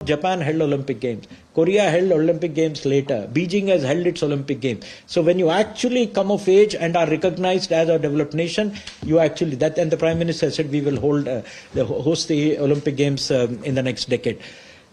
Japan held Olympic Games. Korea held Olympic Games later. Beijing has held its Olympic Games. So when you actually come of age and are recognized as a developed nation, you actually, that, and the Prime Minister said we will host the Olympic Games in the next decade.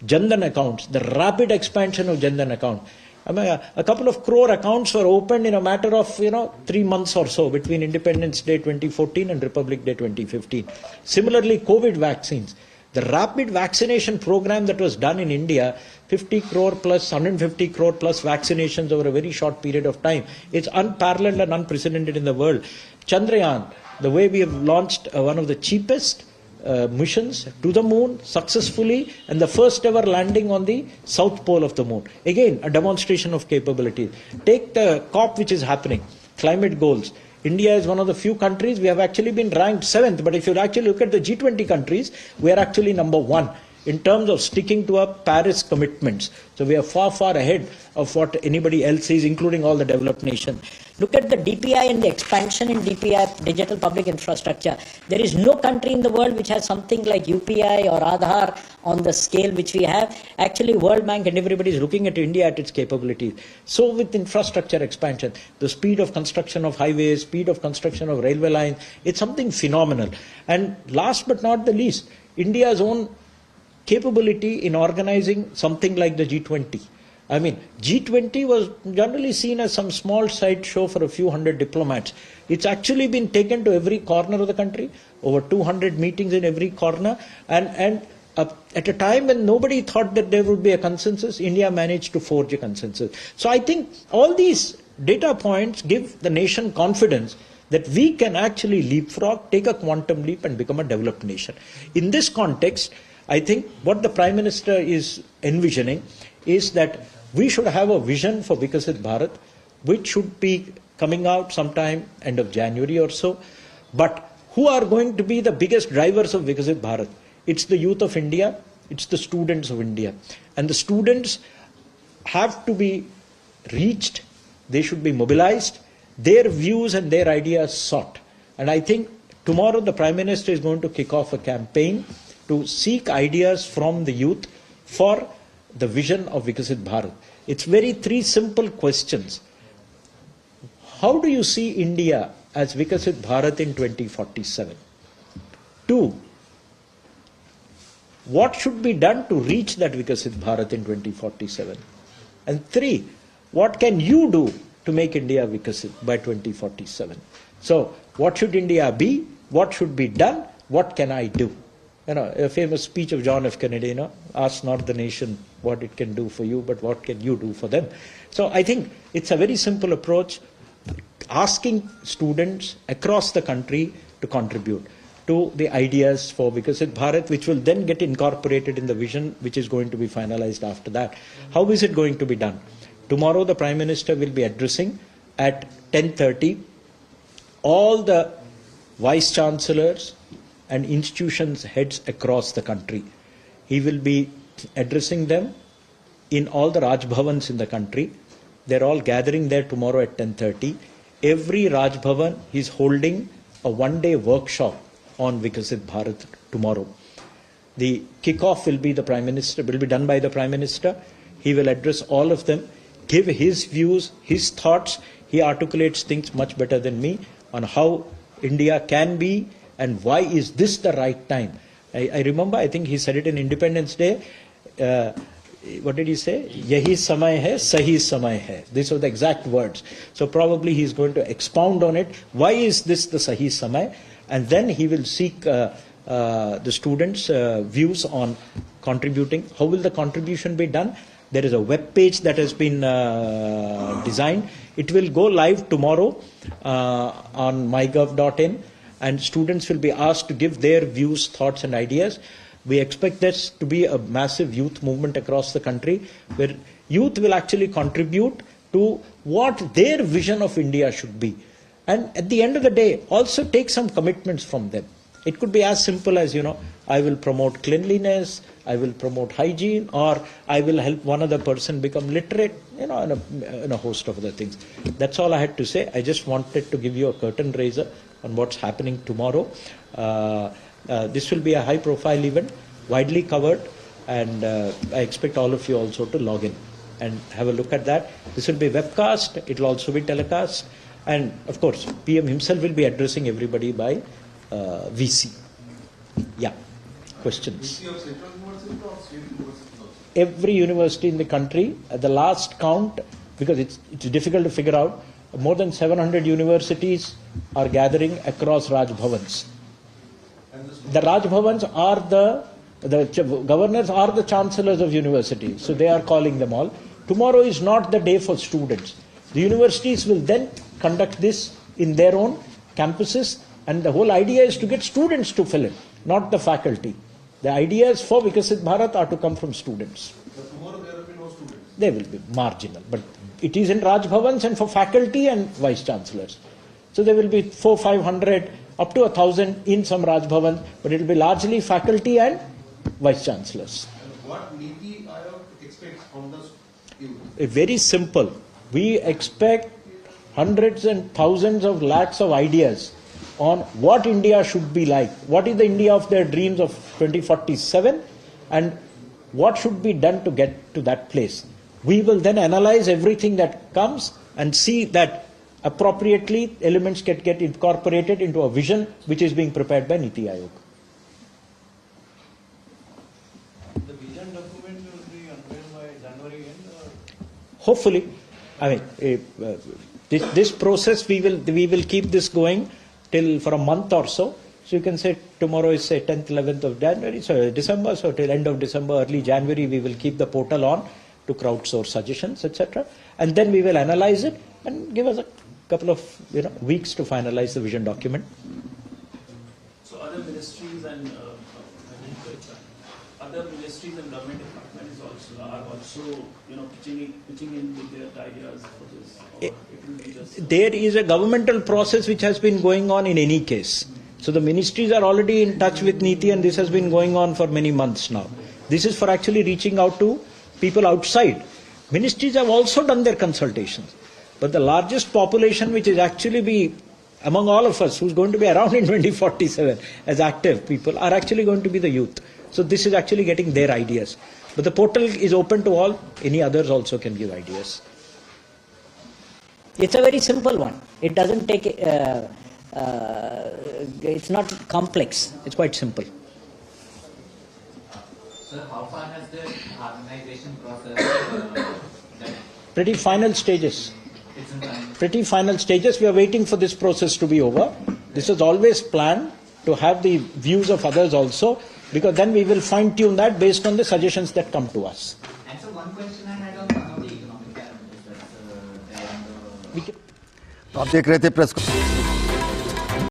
Jandan accounts, the rapid expansion of Jandan account. I mean, a couple of crore accounts were opened in a matter of 3 months or so between Independence Day 2014 and Republic Day 2015. Similarly, COVID vaccines. The rapid vaccination program that was done in India, 50 crore plus, 150 crore plus vaccinations over a very short period of time. It's unparalleled and unprecedented in the world. Chandrayaan, the way we have launched one of the cheapest missions to the moon successfully, and the first ever landing on the south pole of the moon. Again, a demonstration of capability. Take the COP which is happening, climate goals. India is one of the few countries, we have actually been ranked 7th, but if you actually look at the G20 countries, we are actually number 1 in terms of sticking to our Paris commitments. So we are far, far ahead of what anybody else is, including all the developed nations. Look at the DPI and the expansion in DPI, digital public infrastructure. There is no country in the world which has something like UPI or Aadhaar on the scale which we have. Actually, World Bank and everybody is looking at India at its capabilities. So with infrastructure expansion, the speed of construction of highways, speed of construction of railway lines, it's something phenomenal. And last but not the least, India's own capability in organizing something like the G20. I mean, G20 was generally seen as some small side show for a few hundred diplomats. It's actually been taken to every corner of the country, over 200 meetings in every corner, and at a time when nobody thought that there would be a consensus, India managed to forge a consensus. So I think all these data points give the nation confidence that we can actually leapfrog, take a quantum leap and become a developed nation. In this context, I think what the Prime Minister is envisioning is that we should have a vision for Vikasit Bharat, which should be coming out sometime end of January or so. But who are going to be the biggest drivers of Vikasit Bharat? It's the youth of India, it's the students of India. And the students have to be reached, they should be mobilized, their views and their ideas sought. And I think tomorrow the Prime Minister is going to kick off a campaign to seek ideas from the youth for the vision of Vikasit Bharat. It's very 3 simple questions. How do you see India as Vikasit Bharat in 2047? 2, what should be done to reach that Vikasit Bharat in 2047? And 3, what can you do to make India Vikasit by 2047? So, what should India be? What should be done? What can I do? A famous speech of John F. Kennedy, ask not the nation what it can do for you, but what can you do for them? So I think it's a very simple approach, asking students across the country to contribute to the ideas for Vikasit Bharat, which will then get incorporated in the vision, which is going to be finalized after that. How is it going to be done? Tomorrow the Prime Minister will be addressing at 10:30 all the Vice Chancellors and institutions heads across the country. He will be addressing them in all the Raj Bhavans in the country. They're all gathering there tomorrow at 10:30. Every Raj Bhavan is holding a one-day workshop on Vikasit Bharat tomorrow. The kickoff will be done by the Prime Minister. He will address all of them, give his views, his thoughts. He articulates things much better than me on how India can be and why is this the right time. I remember, I think he said it in Independence Day. What did he say? Yahi samay hai, sahi samay hai. These are the exact words. So probably he's going to expound on it. Why is this the sahi samay? And then he will seek the students' views on contributing. How will the contribution be done? There is a web page that has been designed. It will go live tomorrow on mygov.in. And students will be asked to give their views, thoughts and ideas. We expect this to be a massive youth movement across the country, where youth will actually contribute to what their vision of India should be. And at the end of the day, also take some commitments from them. It could be as simple as, I will promote cleanliness, I will promote hygiene, or I will help one other person become literate, and a host of other things. That's all I had to say. I just wanted to give you a curtain raiser on what's happening tomorrow. This will be a high-profile event, widely covered. and I expect all of you also to log in and have a look at that. This will be webcast, it will also be telecast, and of course PM himself will be addressing everybody by VC. Yeah, questions? Every university in the country, at the last count, because it's difficult to figure out, more than 700 universities are gathering across Raj Bhavans. The Raj Bhavans are the governors are the chancellors of universities, so they are calling them all. Tomorrow is not the day for students. The universities will then conduct this in their own campuses, and the whole idea is to get students to fill in, not the faculty. The ideas for Vikasit Bharat are to come from students. But tomorrow there will be no students. They will be marginal, but it is in Raj Bhavans and for faculty and vice chancellors. So there will be 400-500 up to 1,000 in some Raj Bhavan, but it will be largely faculty and vice chancellors. And what Niti Aayog expects from the youth? Very simple. We expect hundreds and thousands of lakhs of ideas on what India should be like, what is the India of their dreams of 2047, and what should be done to get to that place. We will then analyze everything that comes and see that appropriately elements get incorporated into a vision which is being prepared by Niti Aayog. The vision document will be unveiled by January end? Hopefully. I mean, this process, we will keep this going till for a month or so. So you can say tomorrow is say 10th, 11th of January, so December, so till end of December, early January, we will keep the portal on to crowdsource suggestions, etc. And then we will analyze it and give us a couple of weeks to finalize the vision document. So other ministries and government departments are also pitching in with their ideas for this. Or it will be just There is a governmental process which has been going on in any case. So the ministries are already in touch with Niti, and this has been going on for many months now. This is for actually reaching out to people outside. Ministries have also done their consultations. But the largest population which is actually be among all of us, who's going to be around in 2047 as active people, are actually going to be the youth. So this is actually getting their ideas. But the portal is open to all. Any others also can give ideas. It's a very simple one. It doesn't take, it's not complex. It's quite simple. Sir, how far has the harmonization process done? Pretty final stages. It's in time. Pretty final stages. We are waiting for this process to be over. This was always planned to have the views of others also, because then we will fine-tune that based on the suggestions that come to us. And so one question I had on one of the economic parameters that's there on the... We can, तो आप देख रहे थे press